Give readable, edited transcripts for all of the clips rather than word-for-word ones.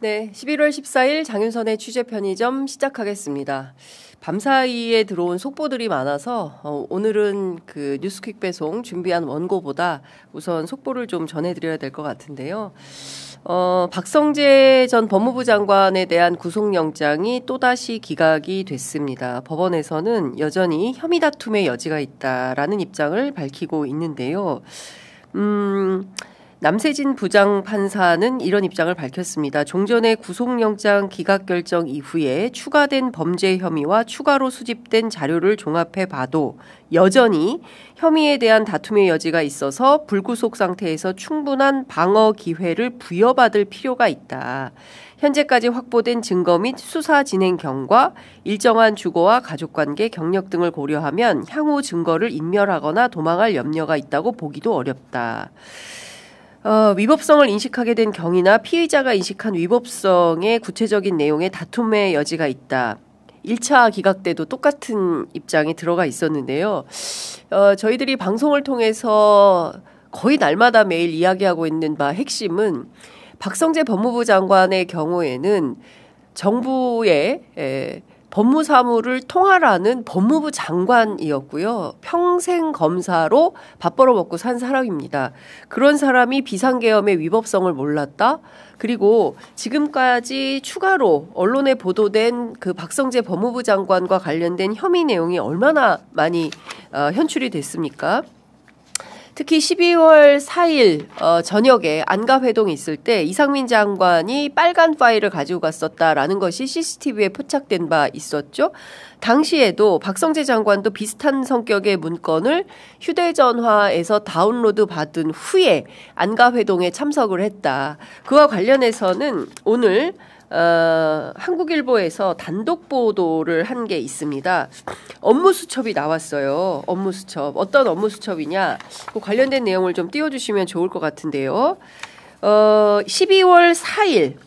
네, 11월 14일 장윤선의 취재 편의점 시작하겠습니다. 밤사이에 들어온 속보들이 많아서 오늘은 그 뉴스퀵 배송 준비한 원고보다 우선 속보를 좀 전해드려야 될 것 같은데요. 박성재 전 법무부 장관에 대한 구속영장이 또다시 기각이 됐습니다. 법원에서는 여전히 혐의 다툼의 여지가 있다라는 입장을 밝히고 있는데요. 남세진 부장판사는 이런 입장을 밝혔습니다. 종전의 구속영장 기각 결정 이후에 추가된 범죄 혐의와 추가로 수집된 자료를 종합해 봐도 여전히 혐의에 대한 다툼의 여지가 있어서 불구속 상태에서 충분한 방어 기회를 부여받을 필요가 있다. 현재까지 확보된 증거 및 수사 진행 경과, 일정한 주거와 가족관계, 경력 등을 고려하면 향후 증거를 인멸하거나 도망할 염려가 있다고 보기도 어렵다. 위법성을 인식하게 된 경위나 피의자가 인식한 위법성의 구체적인 내용에 다툼의 여지가 있다. 1차 기각 때도 똑같은 입장이 들어가 있었는데요. 저희들이 방송을 통해서 거의 날마다 매일 이야기하고 있는 바 핵심은 박성재 법무부 장관의 경우에는 정부의 법무사무를 통할하는 법무부 장관이었고요. 평생 검사로 밥 벌어먹고 산 사람입니다. 그런 사람이 비상계엄의 위법성을 몰랐다? 그리고 지금까지 추가로 언론에 보도된 그 박성재 법무부 장관과 관련된 혐의 내용이 얼마나 많이 현출이 됐습니까? 특히 12월 4일 저녁에 안가회동이 있을 때 이상민 장관이 빨간 파일을 가지고 갔었다라는 것이 CCTV에 포착된 바 있었죠. 당시에도 박성재 장관도 비슷한 성격의 문건을 휴대전화에서 다운로드 받은 후에 안가회동에 참석을 했다. 그와 관련해서는 오늘 한국일보에서 단독 보도를 한 게 있습니다. 업무수첩이 나왔어요. 업무수첩. 어떤 업무수첩이냐? 그 관련된 내용을 좀 띄워주시면 좋을 것 같은데요. 12월 4일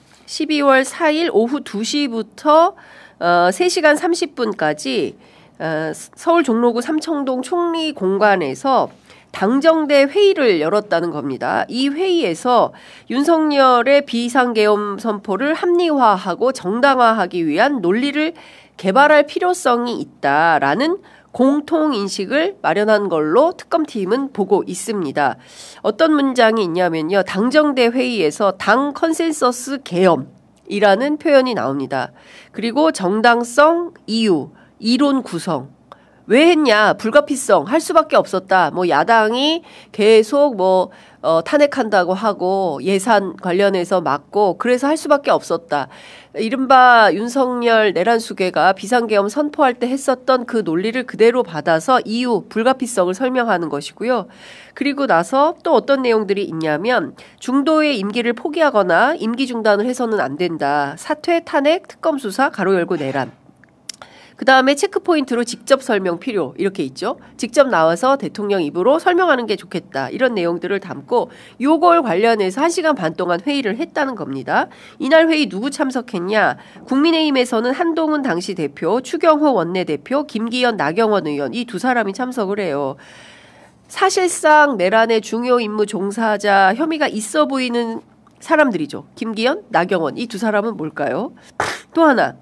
오후 2시부터 3시간 30분까지 서울 종로구 삼청동 총리공관에서 당정대 회의를 열었다는 겁니다. 이 회의에서 윤석열의 비상계엄 선포를 합리화하고 정당화하기 위한 논리를 개발할 필요성이 있다라는 공통인식을 마련한 걸로 특검팀은 보고 있습니다. 어떤 문장이 있냐면요. 당정대 회의에서 당 컨센서스 계엄이라는 표현이 나옵니다. 그리고 정당성, 이유, 이론 구성. 왜 했냐? 불가피성 할 수밖에 없었다. 야당이 계속 탄핵한다고 하고 예산 관련해서 막고 그래서 할 수밖에 없었다. 이른바 윤석열 내란수계가 비상계엄 선포할 때 했었던 그 논리를 그대로 받아서 이유, 불가피성을 설명하는 것이고요. 그리고 나서 또 어떤 내용들이 있냐면 중도의 임기를 포기하거나 임기 중단을 해서는 안 된다. 사퇴, 탄핵, 특검 수사, 가로 열고 내란. 그 다음에 체크포인트로 직접 설명 필요 이렇게 있죠. 직접 나와서 대통령 입으로 설명하는 게 좋겠다. 이런 내용들을 담고 요걸 관련해서 1시간 반 동안 회의를 했다는 겁니다. 이날 회의 누구 참석했냐. 국민의힘에서는 한동훈 당시 대표, 추경호 원내대표, 김기현, 나경원 의원 이 두 사람이 참석을 해요. 사실상 내란의 중요 임무 종사자 혐의가 있어 보이는 사람들이죠. 김기현, 나경원 이 두 사람은 뭘까요? 또 하나.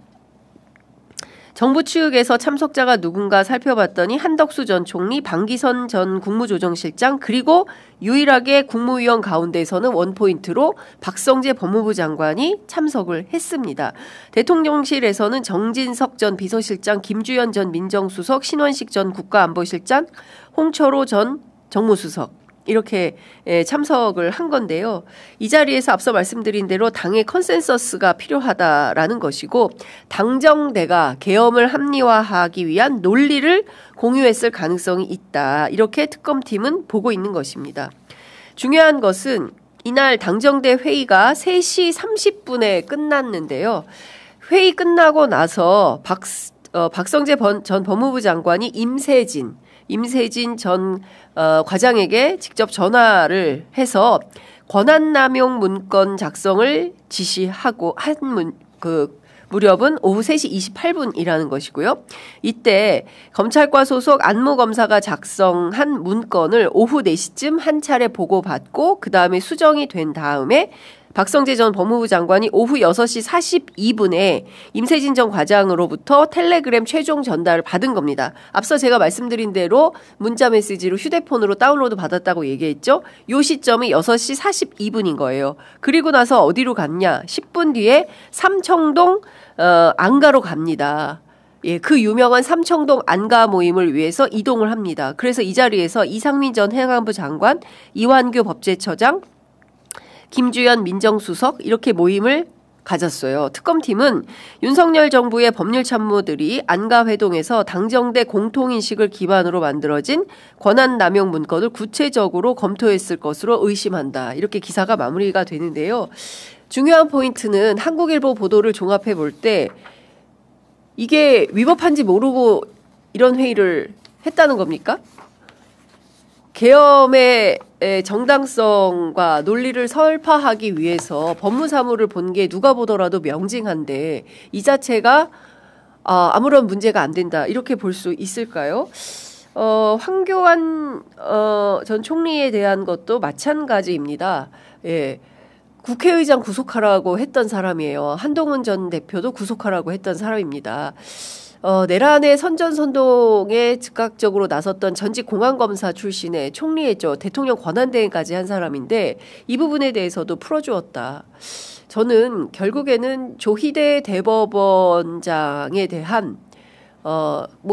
정부 측에서 참석자가 누군가 살펴봤더니 한덕수 전 총리, 방기선 전 국무조정실장 그리고 유일하게 국무위원 가운데서는 원포인트로 박성재 법무부 장관이 참석을 했습니다. 대통령실에서는 정진석 전 비서실장, 김주현 전 민정수석, 신원식 전 국가안보실장, 홍철호 전 정무수석 이렇게 참석을 한 건데요. 이 자리에서 앞서 말씀드린 대로 당의 컨센서스가 필요하다라는 것이고 당정대가 계엄을 합리화하기 위한 논리를 공유했을 가능성이 있다. 이렇게 특검팀은 보고 있는 것입니다. 중요한 것은 이날 당정대 회의가 3시 30분에 끝났는데요. 회의 끝나고 나서 박성재 전 법무부 장관이 임세진 전 과장에게 직접 전화를 해서 권한남용 문건 작성을 지시하고 무렵은 오후 3시 28분이라는 것이고요. 이때 검찰과 소속 안무검사가 작성한 문건을 오후 4시쯤 한 차례 보고받고 그 다음에 수정이 된 다음에 박성재 전 법무부 장관이 오후 6시 42분에 임세진 전 과장으로부터 텔레그램 최종 전달을 받은 겁니다. 앞서 제가 말씀드린 대로 문자 메시지로 휴대폰으로 다운로드 받았다고 얘기했죠. 이 시점이 6시 42분인 거예요. 그리고 나서 어디로 갔냐? 10분 뒤에 삼청동 안가로 갑니다. 예, 그 유명한 삼청동 안가 모임을 위해서 이동을 합니다. 그래서 이 자리에서 이상민 전 행안부 장관, 이완규 법제처장, 김주연 민정수석 이렇게 모임을 가졌어요. 특검팀은 윤석열 정부의 법률참모들이 안가회동에서 당정대 공통인식을 기반으로 만들어진 권한남용 문건을 구체적으로 검토했을 것으로 의심한다. 이렇게 기사가 마무리가 되는데요. 중요한 포인트는 한국일보 보도를 종합해 볼 때 이게 위법한지 모르고 이런 회의를 했다는 겁니까? 계엄의 정당성과 논리를 설파하기 위해서 법무사무를 본 게 누가 보더라도 명징한데 이 자체가 아무런 문제가 안 된다 이렇게 볼 수 있을까요? 황교안 전 총리에 대한 것도 마찬가지입니다. 예. 국회의장 구속하라고 했던 사람이에요. 한동훈 전 대표도 구속하라고 했던 사람입니다. 내란의 선전선동에 즉각적으로 나섰던 전직 공안검사 출신의 총리였죠. 대통령 권한대행까지 한 사람인데 이 부분에 대해서도 풀어주었다. 저는 결국에는 조희대 대법원장에 대한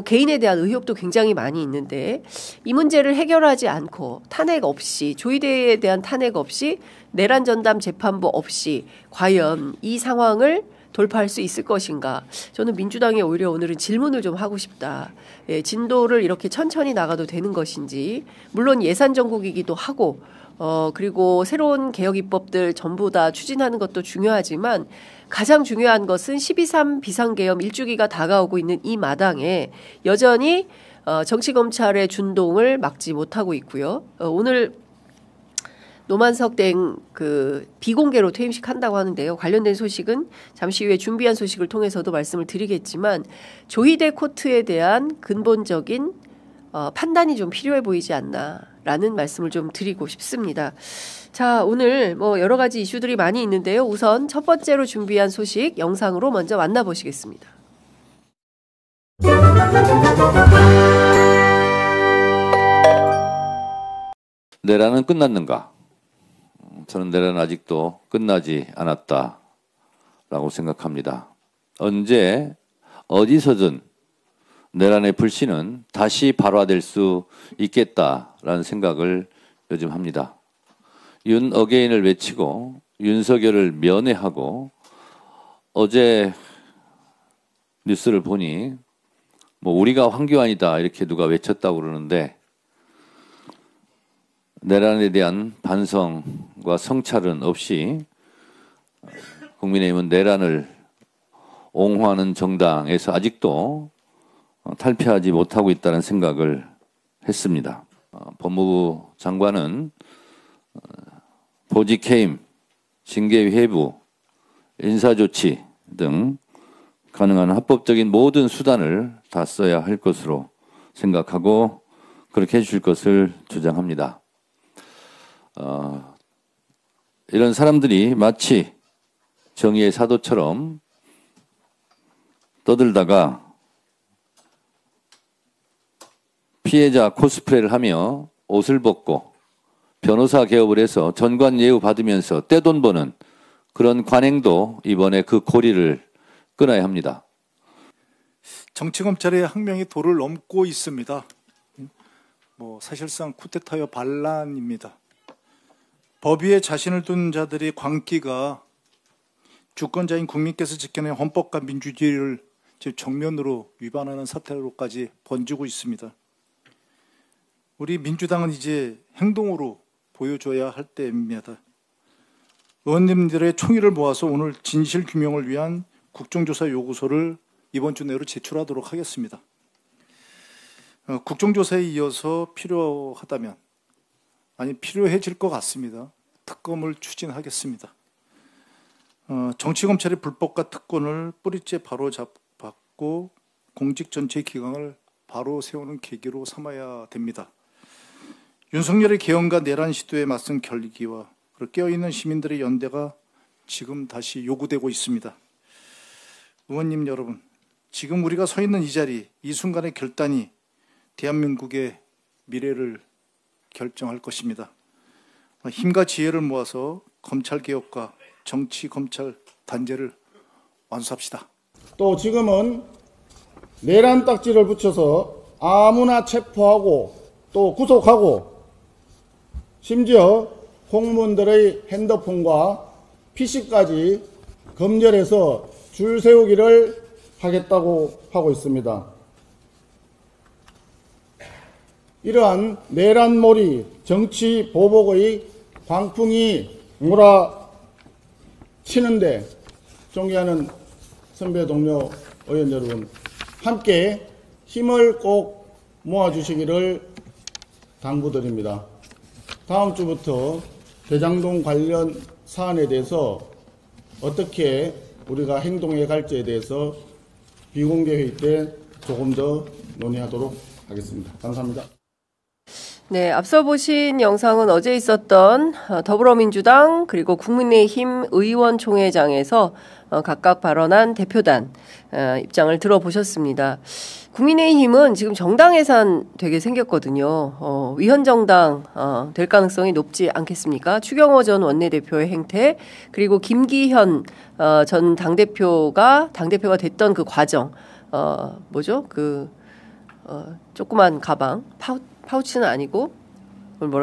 개인에 대한 의혹도 굉장히 많이 있는데 이 문제를 해결하지 않고 탄핵 없이 조희대에 대한 탄핵 없이 내란 전담 재판부 없이 과연 이 상황을 돌파할 수 있을 것인가? 저는 민주당에 오히려 오늘은 질문을 좀 하고 싶다. 예, 진도를 이렇게 천천히 나가도 되는 것인지 물론 예산 정국이기도 하고 그리고 새로운 개혁 입법들 전부 다 추진하는 것도 중요하지만 가장 중요한 것은 12.3 비상계엄 1주기가 다가오고 있는 이 마당에 여전히 정치검찰의 준동을 막지 못하고 있고요. 오늘 노만석 땡 비공개로 퇴임식 한다고 하는데요. 관련된 소식은 잠시 후에 준비한 소식을 통해서도 말씀을 드리겠지만 조희대 코트에 대한 근본적인 판단이 좀 필요해 보이지 않나라는 말씀을 좀 드리고 싶습니다. 자, 오늘 여러 가지 이슈들이 많이 있는데요. 우선 첫 번째로 준비한 소식 영상으로 먼저 만나보시겠습니다. 내란은 끝났는가? 저는 내란은 아직도 끝나지 않았다라고 생각합니다. 언제 어디서든 내란의 불씨는 다시 발화될 수 있겠다라는 생각을 요즘 합니다. 윤 어게인을 외치고 윤석열을 면회하고 어제 뉴스를 보니 우리가 황교안이다 이렇게 누가 외쳤다고 그러는데 내란에 대한 반성과 성찰은 없이 국민의힘은 내란을 옹호하는 정당에서 아직도 탈피하지 못하고 있다는 생각을 했습니다. 법무부 장관은 보직해임, 징계회부, 인사조치 등 가능한 합법적인 모든 수단을 다 써야 할 것으로 생각하고 그렇게 해줄 것을 주장합니다. 이런 사람들이 마치 정의의 사도처럼 떠들다가 피해자 코스프레를 하며 옷을 벗고 변호사 개업을 해서 전관 예우 받으면서 떼돈 버는 그런 관행도 이번에 그 고리를 끊어야 합니다. 정치검찰의 학명이 도를 넘고 있습니다. 사실상 쿠데타여 반란입니다. 법 위에 자신을 둔 자들의 광기가 주권자인 국민께서 지켜낸 헌법과 민주주의를 정면으로 위반하는 사태로까지 번지고 있습니다. 우리 민주당은 이제 행동으로 보여줘야 할 때입니다. 의원님들의 총의를 모아서 오늘 진실규명을 위한 국정조사 요구서를 이번 주 내로 제출하도록 하겠습니다. 국정조사에 이어서 필요하다면 필요해질 것 같습니다. 특검을 추진하겠습니다. 정치검찰의 불법과 특권을 뿌리째 바로 잡고 공직 전체 기강을 바로 세우는 계기로 삼아야 됩니다. 윤석열의 개헌과 내란 시도에 맞선 결기와 깨어있는 시민들의 연대가 지금 다시 요구되고 있습니다. 의원님 여러분, 지금 우리가 서 있는 이 자리, 이 순간의 결단이 대한민국의 미래를 결정할 것입니다. 힘과 지혜를 모아서 검찰개혁과 정치검찰 단죄를 완수합시다. 또 지금은 내란 딱지를 붙여서 아무나 체포하고 또 구속하고 심지어 공무원들의 핸드폰과 PC까지 검열해서 줄 세우기를 하겠다고 하고 있습니다. 이러한 내란몰이 정치 보복의 광풍이 몰아치는데 존경하는 선배 동료 의원 여러분, 함께 힘을 꼭 모아주시기를 당부드립니다. 다음 주부터 대장동 관련 사안에 대해서 어떻게 우리가 행동해 갈지에 대해서 비공개 회의 때 조금 더 논의하도록 하겠습니다. 감사합니다. 네, 앞서 보신 영상은 어제 있었던 더불어민주당 그리고 국민의힘 의원총회장에서 각각 발언한 대표단 입장을 들어보셨습니다. 국민의힘은 지금 정당 해산 되게 생겼거든요. 위헌정당 될 가능성이 높지 않겠습니까? 추경호 전 원내대표의 행태, 그리고 김기현 전 당대표가 됐던 그 과정, 조그만 가방, 파우치는 아니고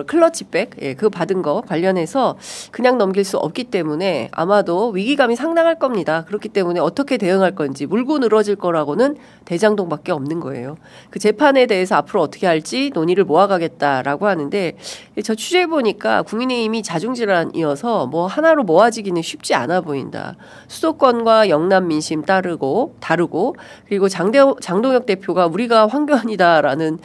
클러치백, 그거 받은 거 관련해서 그냥 넘길 수 없기 때문에 아마도 위기감이 상당할 겁니다. 그렇기 때문에 어떻게 대응할 건지, 물고 늘어질 거라고는 대장동밖에 없는 거예요. 그 재판에 대해서 앞으로 어떻게 할지 논의를 모아가겠다라고 하는데, 저 취재해 보니까 국민의힘이 자중질환이어서 하나로 모아지기는 쉽지 않아 보인다. 수도권과 영남 민심 다르고, 그리고 장동혁 대표가 우리가 황교안이다라는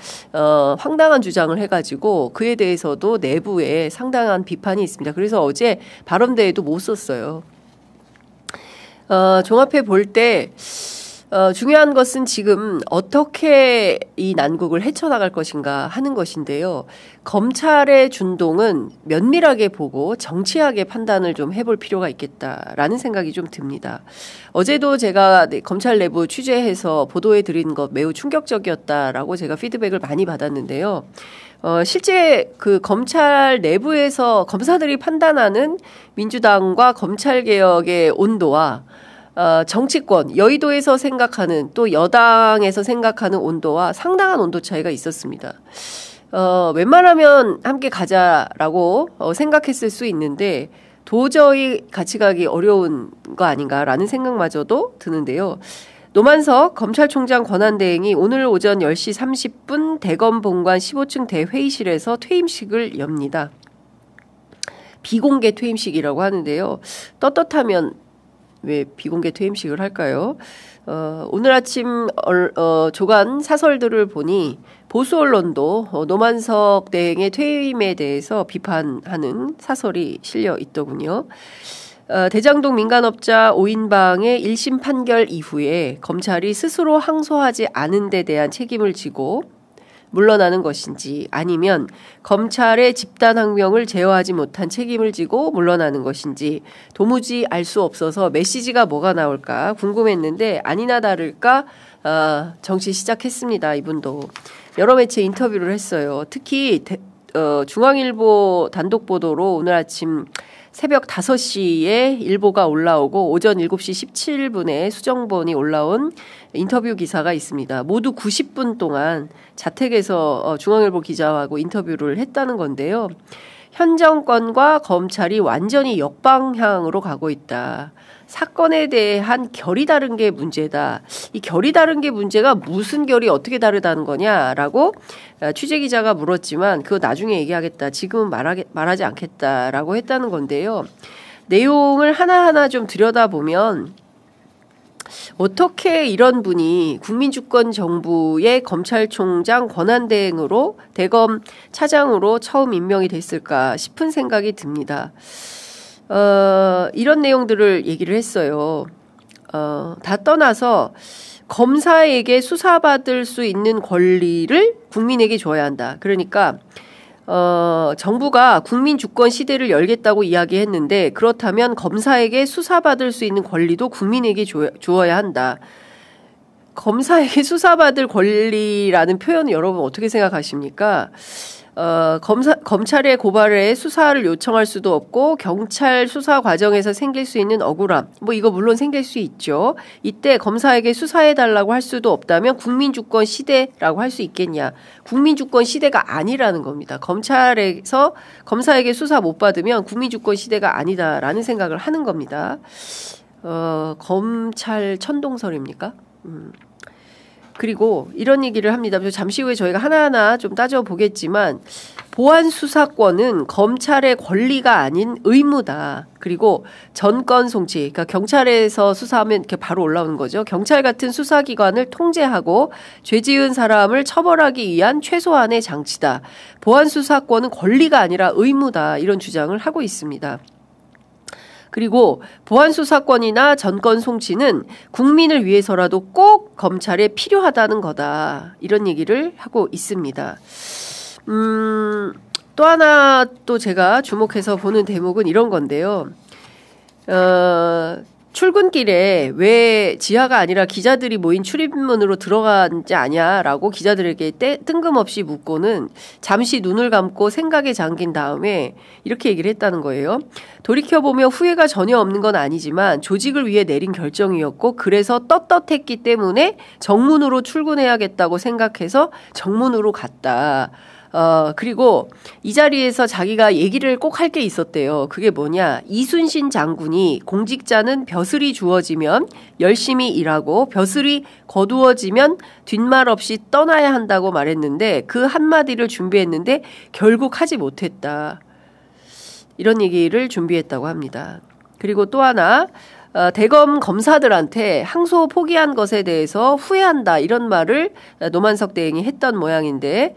황당한 주장을 해가지고 그에 대해서도 내부에 상당한 비판이 있습니다. 그래서 어제 발언대회도 못 썼어요. 종합해 볼 때 중요한 것은 지금 어떻게 이 난국을 헤쳐나갈 것인가 하는 것인데요. 검찰의 준동은 면밀하게 보고 정치하게 판단을 좀 해볼 필요가 있겠다라는 생각이 좀 듭니다. 어제도 제가 검찰 내부 취재해서 보도해 드린 것 매우 충격적이었다라고 제가 피드백을 많이 받았는데요. 실제 그 검찰 내부에서 검사들이 판단하는 민주당과 검찰개혁의 온도와 정치권, 여의도에서 생각하는 또 여당에서 생각하는 온도와 상당한 온도 차이가 있었습니다. 웬만하면 함께 가자라고 생각했을 수 있는데 도저히 같이 가기 어려운 거 아닌가라는 생각마저도 드는데요. 노만석 검찰총장 권한대행이 오늘 오전 10시 30분 대검 본관 15층 대회의실에서 퇴임식을 엽니다. 비공개 퇴임식이라고 하는데요. 떳떳하면 왜 비공개 퇴임식을 할까요? 오늘 아침 조간 사설들을 보니 보수 언론도 노만석 대행의 퇴임에 대해서 비판하는 사설이 실려 있더군요. 대장동 민간업자 5인방의 1심 판결 이후에 검찰이 스스로 항소하지 않은 데 대한 책임을 지고 물러나는 것인지, 아니면 검찰의 집단항명을 제어하지 못한 책임을 지고 물러나는 것인지 도무지 알 수 없어서 메시지가 뭐가 나올까 궁금했는데 아니나 다를까 정치 시작했습니다. 이분도 여러 매체 인터뷰를 했어요. 특히 중앙일보 단독 보도로 오늘 아침 새벽 5시에 일보가 올라오고 오전 7시 17분에 수정본이 올라온 인터뷰 기사가 있습니다. 모두 90분 동안 자택에서 중앙일보 기자하고 인터뷰를 했다는 건데요. 현 정권과 검찰이 완전히 역방향으로 가고 있다. 사건에 대한 결이 다른 게 문제다. 이 결이 다른 게 문제가 무슨 결이 어떻게 다르다는 거냐라고 취재기자가 물었지만 그거 나중에 얘기하겠다. 지금은 말하지 않겠다라고 했다는 건데요. 내용을 하나하나 좀 들여다보면 어떻게 이런 분이 국민주권정부의 검찰총장 권한대행으로 대검 차장으로 처음 임명이 됐을까 싶은 생각이 듭니다. 이런 내용들을 얘기를 했어요. 다 떠나서 검사에게 수사받을 수 있는 권리를 국민에게 줘야 한다. 그러니까 정부가 국민 주권 시대를 열겠다고 이야기했는데 그렇다면 검사에게 수사받을 수 있는 권리도 국민에게 주어야 한다. 검사에게 수사받을 권리라는 표현은 여러분 어떻게 생각하십니까? 검찰의 고발에 수사를 요청할 수도 없고 경찰 수사 과정에서 생길 수 있는 억울함, 뭐 이거 물론 생길 수 있죠. 이때 검사에게 수사해달라고 할 수도 없다면 국민주권 시대라고 할 수 있겠냐. 국민주권 시대가 아니라는 겁니다. 검찰에서 검사에게 수사 못 받으면 국민주권 시대가 아니다라는 생각을 하는 겁니다. 검찰 천동설입니까? 그리고 이런 얘기를 합니다. 잠시 후에 저희가 하나하나 좀 따져보겠지만 보안 수사권은 검찰의 권리가 아닌 의무다. 그리고 전권 송치, 그러니까 경찰에서 수사하면 이렇게 바로 올라오는 거죠. 경찰 같은 수사기관을 통제하고 죄 지은 사람을 처벌하기 위한 최소한의 장치다. 보안 수사권은 권리가 아니라 의무다. 이런 주장을 하고 있습니다. 그리고 보안 수사권이나 전권 송치는 국민을 위해서라도 꼭 검찰에 필요하다는 거다. 이런 얘기를 하고 있습니다. 또 하나 또 제가 주목해서 보는 대목은 이런 건데요. 출근길에 왜 지하가 아니라 기자들이 모인 출입문으로 들어간지 아냐라고 기자들에게 뜬금없이 묻고는 잠시 눈을 감고 생각에 잠긴 다음에 이렇게 얘기를 했다는 거예요. 돌이켜보면 후회가 전혀 없는 건 아니지만 조직을 위해 내린 결정이었고 그래서 떳떳했기 때문에 정문으로 출근해야겠다고 생각해서 정문으로 갔다. 그리고 이 자리에서 자기가 얘기를 꼭 할 게 있었대요. 그게 뭐냐. 이순신 장군이 공직자는 벼슬이 주어지면 열심히 일하고 벼슬이 거두어지면 뒷말 없이 떠나야 한다고 말했는데 그 한마디를 준비했는데 결국 하지 못했다. 이런 얘기를 준비했다고 합니다. 그리고 또 하나. 대검 검사들한테 항소 포기한 것에 대해서 후회한다. 이런 말을 노만석 대행이 했던 모양인데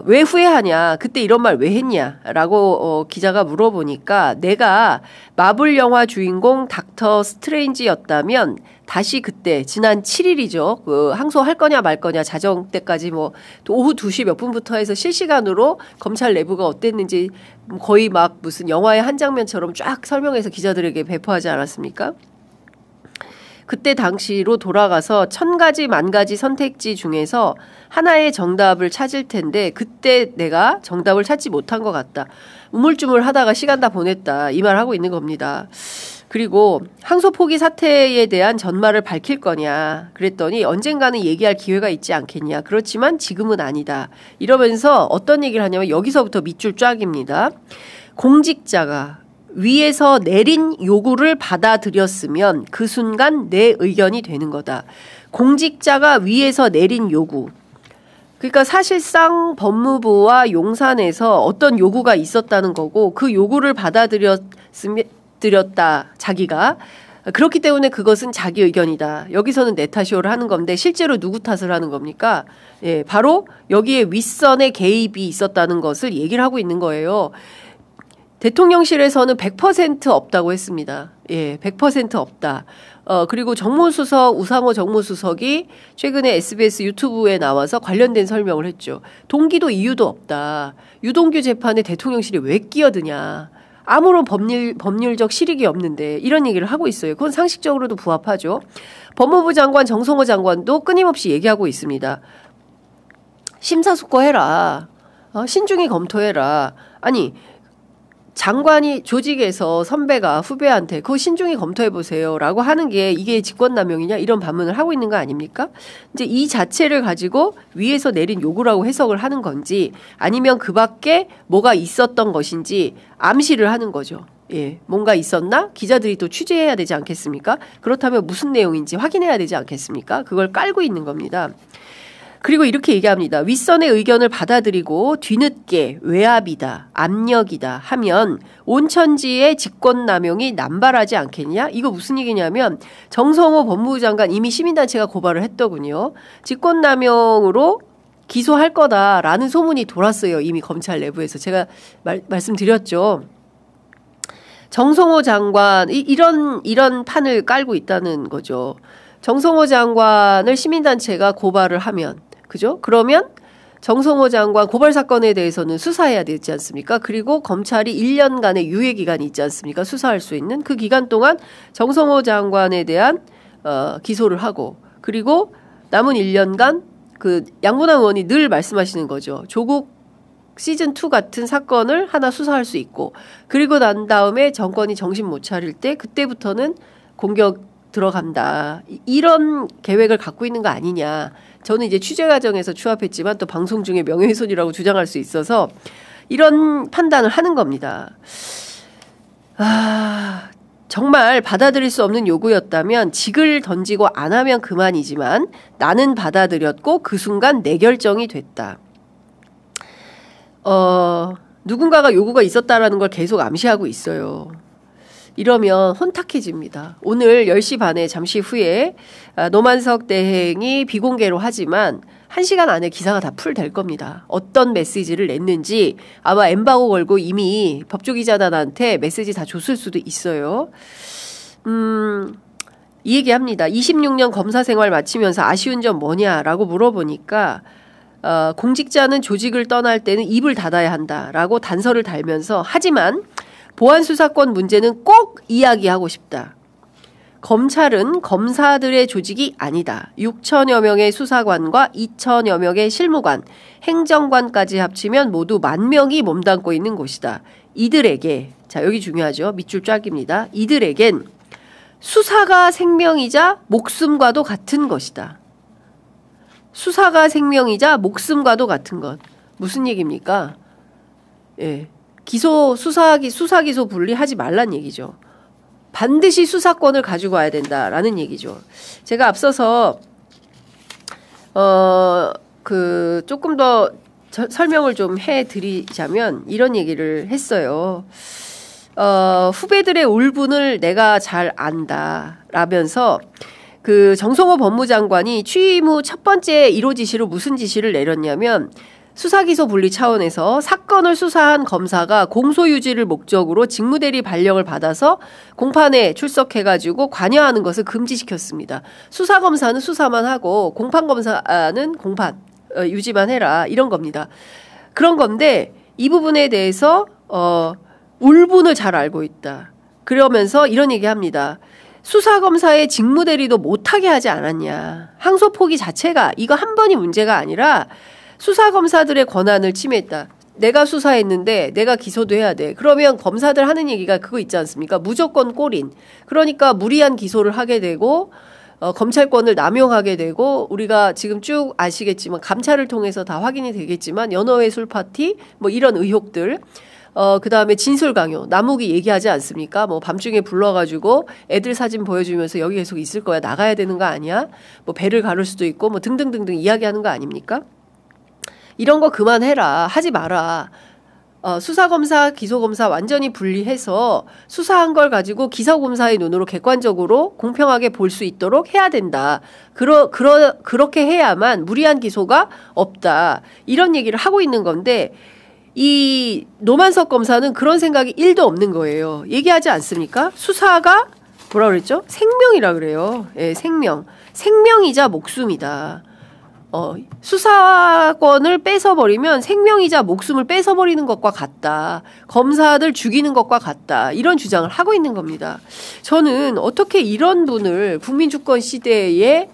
왜 후회하냐? 그때 이런 말 왜 했냐? 라고 기자가 물어보니까 내가 마블 영화 주인공 닥터 스트레인지였다면 다시 그때 지난 7일이죠. 그 항소할 거냐 말 거냐 자정 때까지 뭐 오후 2시 몇 분부터 해서 실시간으로 검찰 내부가 어땠는지 거의 막 무슨 영화의 한 장면처럼 쫙 설명해서 기자들에게 배포하지 않았습니까? 그때 당시로 돌아가서 1000가지 만가지 선택지 중에서 하나의 정답을 찾을 텐데 그때 내가 정답을 찾지 못한 것 같다. 우물쭈물 하다가 시간 다 보냈다. 이 말 하고 있는 겁니다. 그리고 항소 포기 사태에 대한 전말을 밝힐 거냐. 그랬더니 언젠가는 얘기할 기회가 있지 않겠냐. 그렇지만 지금은 아니다. 이러면서 어떤 얘기를 하냐면 여기서부터 밑줄 쫙입니다. 공직자가 위에서 내린 요구를 받아들였으면 그 순간 내 의견이 되는 거다. 공직자가 위에서 내린 요구. 그러니까 사실상 법무부와 용산에서 어떤 요구가 있었다는 거고 그 요구를 받아들였다. 자기가. 그렇기 때문에 그것은 자기 의견이다. 여기서는 내 탓이오를 하는 건데 실제로 누구 탓을 하는 겁니까? 예, 바로 여기에 윗선의 개입이 있었다는 것을 얘기를 하고 있는 거예요. 대통령실에서는 100% 없다고 했습니다. 예, 100% 없다. 그리고 정무수석, 우상호 정무수석이 최근에 SBS 유튜브에 나와서 관련된 설명을 했죠. 동기도 이유도 없다. 유동규 재판에 대통령실이 왜 끼어드냐. 아무런 법률적 실익이 없는데 이런 얘기를 하고 있어요. 그건 상식적으로도 부합하죠. 법무부 장관 정성호 장관도 끊임없이 얘기하고 있습니다. 심사숙고해라. 신중히 검토해라. 아니 장관이 조직에서 선배가 후배한테 그거 신중히 검토해보세요 라고 하는 게 이게 직권남용이냐 이런 반문을 하고 있는 거 아닙니까? 이제 이 자체를 가지고 위에서 내린 요구라고 해석을 하는 건지 아니면 그 밖에 뭐가 있었던 것인지 암시를 하는 거죠. 예, 뭔가 있었나? 기자들이 또 취재해야 되지 않겠습니까? 그렇다면 무슨 내용인지 확인해야 되지 않겠습니까? 그걸 깔고 있는 겁니다. 그리고 이렇게 얘기합니다. 윗선의 의견을 받아들이고 뒤늦게 외압이다, 압력이다 하면 온천지의 직권남용이 남발하지 않겠냐? 이거 무슨 얘기냐면 정성호 법무부 장관 이미 시민단체가 고발을 했더군요. 직권남용으로 기소할 거다라는 소문이 돌았어요. 이미 검찰 내부에서. 제가 말씀드렸죠. 정성호 장관 이런 판을 깔고 있다는 거죠. 정성호 장관을 시민단체가 고발을 하면 그죠? 그러면 정성호 장관 고발 사건에 대해서는 수사해야 되지 않습니까? 그리고 검찰이 1년간의 유예 기간이 있지 않습니까? 수사할 수 있는 그 기간 동안 정성호 장관에 대한 기소를 하고, 그리고 남은 1년간 그 양분한 의원이 늘 말씀하시는 거죠. 조국 시즌2 같은 사건을 하나 수사할 수 있고, 그리고 난 다음에 정권이 정신 못 차릴 때 그때부터는 공격 들어간다. 이런 계획을 갖고 있는 거 아니냐. 저는 이제 취재 과정에서 추합했지만 또 방송 중에 명예훼손이라고 주장할 수 있어서 이런 판단을 하는 겁니다. 정말 받아들일 수 없는 요구였다면 직을 던지고 안 하면 그만이지만 나는 받아들였고 그 순간 내 결정이 됐다. 누군가가 요구가 있었다라는 걸 계속 암시하고 있어요. 이러면 혼탁해집니다. 오늘 10시 반에 잠시 후에 노만석 대행이 비공개로 하지만 1시간 안에 기사가 다 풀될 겁니다. 어떤 메시지를 냈는지 아마 엠바고 걸고 이미 법조기자단한테 메시지 다 줬을 수도 있어요. 이 얘기합니다. 26년 검사 생활 마치면서 아쉬운 점 뭐냐라고 물어보니까 공직자는 조직을 떠날 때는 입을 닫아야 한다라고 단서를 달면서, 하지만 보안 수사권 문제는 꼭 이야기하고 싶다. 검찰은 검사들의 조직이 아니다. 6천여 명의 수사관과 2천여 명의 실무관, 행정관까지 합치면 모두 10,000명이 몸담고 있는 곳이다. 이들에게, 자 여기 중요하죠. 밑줄 쫙입니다. 이들에겐 수사가 생명이자 목숨과도 같은 것이다. 수사가 생명이자 목숨과도 같은 것. 무슨 얘기입니까? 예. 수사 기소 분리하지 말란 얘기죠. 반드시 수사권을 가지고 와야 된다라는 얘기죠. 제가 앞서서 조금 더 설명을 좀 해드리자면 이런 얘기를 했어요. 후배들의 울분을 내가 잘 안다라면서 그 정성호 법무장관이 취임 후 첫 번째 1호 지시로 무슨 지시를 내렸냐면, 수사기소 분리 차원에서 사건을 수사한 검사가 공소유지를 목적으로 직무대리 발령을 받아서 공판에 출석해가지고 관여하는 것을 금지시켰습니다. 수사검사는 수사만 하고 공판검사는 공판 유지만 해라, 이런 겁니다. 그런 건데 이 부분에 대해서 울분을 잘 알고 있다. 그러면서 이런 얘기합니다. 수사검사의 직무대리도 못하게 하지 않았냐. 항소 포기 자체가 이거 한 번이 문제가 아니라 수사검사들의 권한을 침해했다. 내가 수사했는데 내가 기소도 해야 돼. 그러면 검사들 하는 얘기가 그거 있지 않습니까? 무조건 골인. 그러니까 무리한 기소를 하게 되고 검찰권을 남용하게 되고, 우리가 지금 쭉 아시겠지만 감찰을 통해서 다 확인이 되겠지만 연어회 파티 뭐 이런 의혹들, 그다음에 진술 강요, 남욱이 얘기하지 않습니까? 뭐 밤중에 불러가지고 애들 사진 보여주면서 여기 계속 있을 거야, 나가야 되는 거 아니야? 뭐 배를 가를 수도 있고 뭐 등등등등 이야기하는 거 아닙니까? 이런 거 그만해라, 하지 마라. 수사검사, 기소검사 완전히 분리해서 수사한 걸 가지고 기사검사의 눈으로 객관적으로 공평하게 볼 수 있도록 해야 된다. 그렇게 해야만 무리한 기소가 없다. 이런 얘기를 하고 있는 건데, 이 노만석 검사는 그런 생각이 1도 없는 거예요. 얘기하지 않습니까? 수사가 뭐라 그랬죠? 생명이라 그래요. 예, 생명. 생명이자 목숨이다. 수사권을 뺏어버리면 생명이자 목숨을 뺏어버리는 것과 같다. 검사들 죽이는 것과 같다. 이런 주장을 하고 있는 겁니다. 저는 어떻게 이런 분을 국민주권 시대에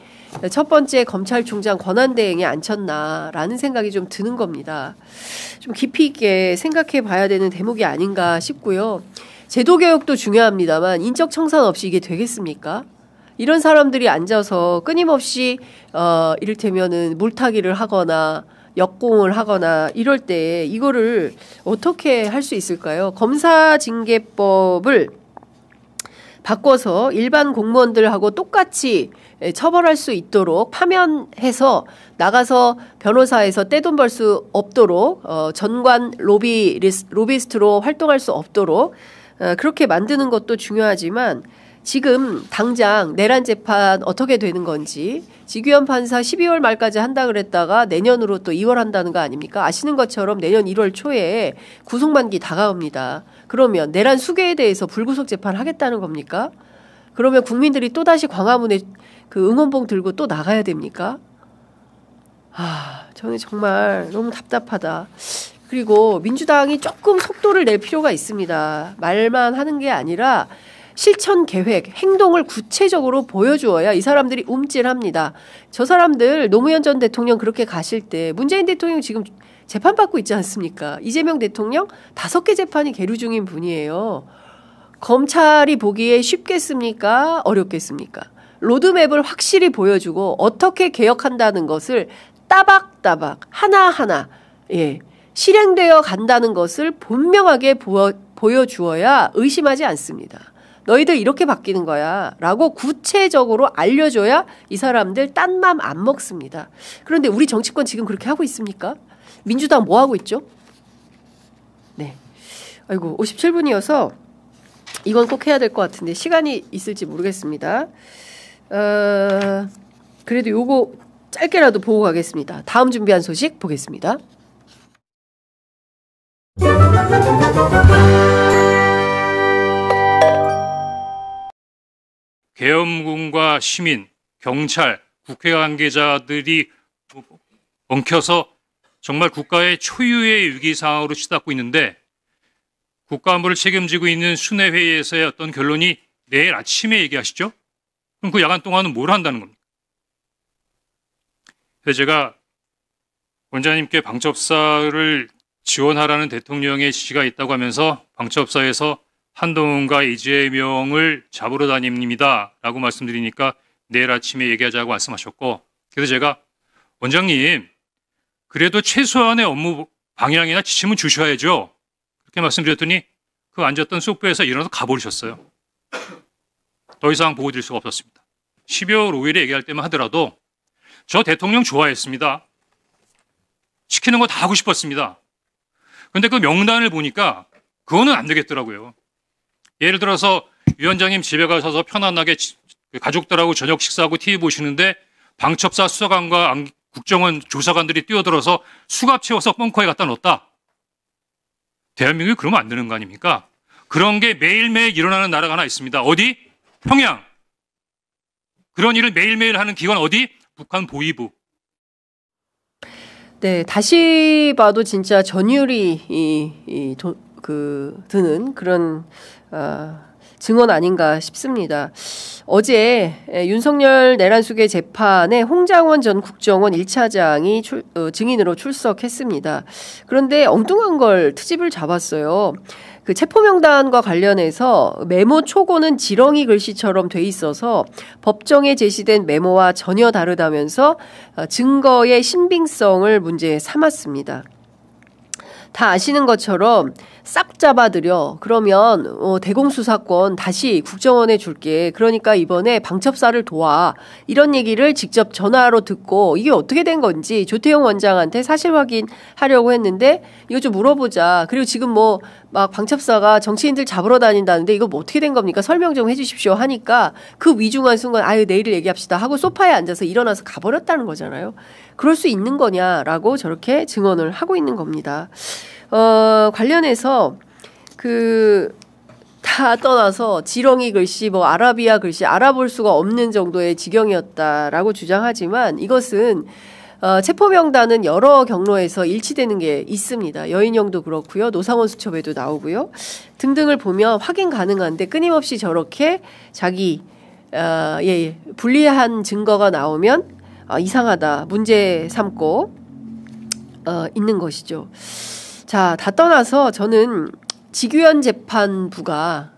첫 번째 검찰총장 권한대행에 앉혔나라는 생각이 좀 드는 겁니다. 좀 깊이 있게 생각해 봐야 되는 대목이 아닌가 싶고요. 제도개혁도 중요합니다만 인적 청산 없이 이게 되겠습니까? 이런 사람들이 앉아서 끊임없이 이를테면은 물타기를 하거나 역공을 하거나 이럴 때 이거를 어떻게 할 수 있을까요? 검사징계법을 바꿔서 일반 공무원들하고 똑같이 처벌할 수 있도록 파면해서 나가서 변호사에서 떼돈 벌 수 없도록 전관 로비스트로 활동할 수 없도록 그렇게 만드는 것도 중요하지만, 지금 당장 내란 재판 어떻게 되는 건지, 지규현 판사 12월 말까지 한다 그랬다가 내년으로 또 2월 한다는 거 아닙니까? 아시는 것처럼 내년 1월 초에 구속만기 다가옵니다. 그러면 내란 수괴에 대해서 불구속 재판 하겠다는 겁니까? 그러면 국민들이 또다시 광화문에 그 응원봉 들고 또 나가야 됩니까? 저는 정말 너무 답답하다. 그리고 민주당이 조금 속도를 낼 필요가 있습니다. 말만 하는 게 아니라 실천 계획, 행동을 구체적으로 보여주어야 이 사람들이 움찔합니다. 저 사람들 노무현 전 대통령 그렇게 가실 때 문재인 대통령 지금 재판받고 있지 않습니까? 이재명 대통령 5개 재판이 계류 중인 분이에요. 검찰이 보기에 쉽겠습니까? 어렵겠습니까? 로드맵을 확실히 보여주고 어떻게 개혁한다는 것을 따박따박 하나하나 실행되어 간다는 것을 분명하게 보여주어야 의심하지 않습니다. 너희들 이렇게 바뀌는 거야 라고 구체적으로 알려줘야 이 사람들 딴 맘 안 먹습니다. 그런데 우리 정치권 지금 그렇게 하고 있습니까? 민주당 뭐 하고 있죠? 네. 아이고 57분이어서 이건 꼭 해야 될 것 같은데 시간이 있을지 모르겠습니다. 그래도 요거 짧게라도 보고 가겠습니다. 다음 준비한 소식 보겠습니다. 계엄군과 시민, 경찰, 국회 관계자들이 엉켜서 정말 국가의 초유의 위기 상황으로 치닫고 있는데 국가안보를 책임지고 있는 순회회의에서의 어떤 결론이 내일 아침에 얘기하시죠? 그럼 그 야간 동안은 뭘 한다는 겁니까? 그래서 제가 원장님께 방첩사를 지원하라는 대통령의 지시가 있다고 하면서 방첩사에서 한동훈과 이재명을 잡으러 다닙니다 라고 말씀드리니까 내일 아침에 얘기하자고 말씀하셨고, 그래서 제가 원장님 그래도 최소한의 업무 방향이나 지침은 주셔야죠 그렇게 말씀드렸더니 그 앉았던 소파에서 일어나서 가버리셨어요. 더 이상 보고 드릴 수가 없었습니다. 12월 5일에 얘기할 때만 하더라도 저 대통령 좋아했습니다. 시키는 거 다 하고 싶었습니다. 근데 그 명단을 보니까 그거는 안 되겠더라고요. 예를 들어서 위원장님 집에 가셔서 편안하게 가족들하고 저녁 식사하고 TV 보시는데 방첩사 수사관과 국정원 조사관들이 뛰어들어서 수갑 채워서 벙커에 갖다 넣었다. 대한민국이 그러면 안 되는 거 아닙니까? 그런 게 매일매일 일어나는 나라가 하나 있습니다. 어디? 평양. 그런 일을 매일매일 하는 기관 어디? 북한 보위부. 네, 다시 봐도 진짜 전율이 드는 그런 증언 아닌가 싶습니다. 어제 윤석열 내란수계 재판에 홍장원 전 국정원 1차장이 증인으로 출석했습니다. 그런데 엉뚱한 걸 트집을 잡았어요. 그 체포명단과 관련해서 메모 초고는 지렁이 글씨처럼 돼 있어서 법정에 제시된 메모와 전혀 다르다면서 증거의 신빙성을 문제 삼았습니다. 다 아시는 것처럼 싹 잡아들여. 그러면 대공수사권 다시 국정원에 줄게. 그러니까 이번에 방첩사를 도와. 이런 얘기를 직접 전화로 듣고 이게 어떻게 된 건지 조태용 원장한테 사실 확인하려고 했는데 이거 좀 물어보자. 그리고 지금 뭐 막 방첩사가 정치인들 잡으러 다닌다는데 이거 뭐 어떻게 된 겁니까? 설명 좀 해주십시오 하니까 그 위중한 순간 아유 내일 얘기합시다 하고 소파에 앉아서 일어나서 가버렸다는 거잖아요. 그럴 수 있는 거냐라고 저렇게 증언을 하고 있는 겁니다. 관련해서 다 떠나서 지렁이 글씨, 뭐 아라비아 글씨 알아볼 수가 없는 정도의 지경이었다라고 주장하지만 이것은 체포명단은 여러 경로에서 일치되는 게 있습니다. 여인영도 그렇고요. 노상원 수첩에도 나오고요. 등등을 보면 확인 가능한데 끊임없이 저렇게 자기 불리한 증거가 나오면 이상하다. 문제 삼고 있는 것이죠. 자, 다 떠나서 저는 지규현 재판부가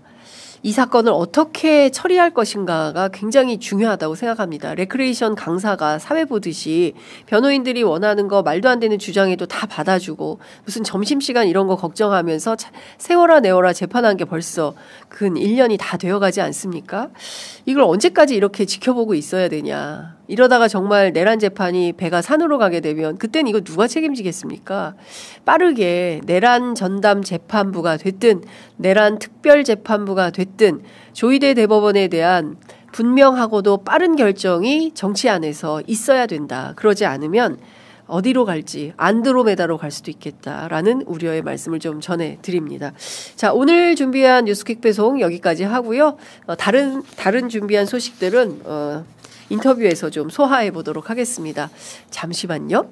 이 사건을 어떻게 처리할 것인가가 굉장히 중요하다고 생각합니다. 레크레이션 강사가 사회 보듯이 변호인들이 원하는 거 말도 안 되는 주장에도 다 받아주고 무슨 점심시간 이런 거 걱정하면서 세워라 내워라 재판한 게 벌써 근 1년이 다 되어가지 않습니까? 이걸 언제까지 이렇게 지켜보고 있어야 되냐. 이러다가 정말 내란 재판이 배가 산으로 가게 되면 그땐 이거 누가 책임지겠습니까? 빠르게 내란 전담 재판부가 됐든 내란 특별 재판부가 됐든 조희대 대법원에 대한 분명하고도 빠른 결정이 정치 안에서 있어야 된다. 그러지 않으면 어디로 갈지 안드로메다로 갈 수도 있겠다라는 우려의 말씀을 좀 전해드립니다. 자, 오늘 준비한 뉴스퀵 배송 여기까지 하고요. 다른 준비한 소식들은 인터뷰에서 좀 소화해 보도록 하겠습니다. 잠시만요.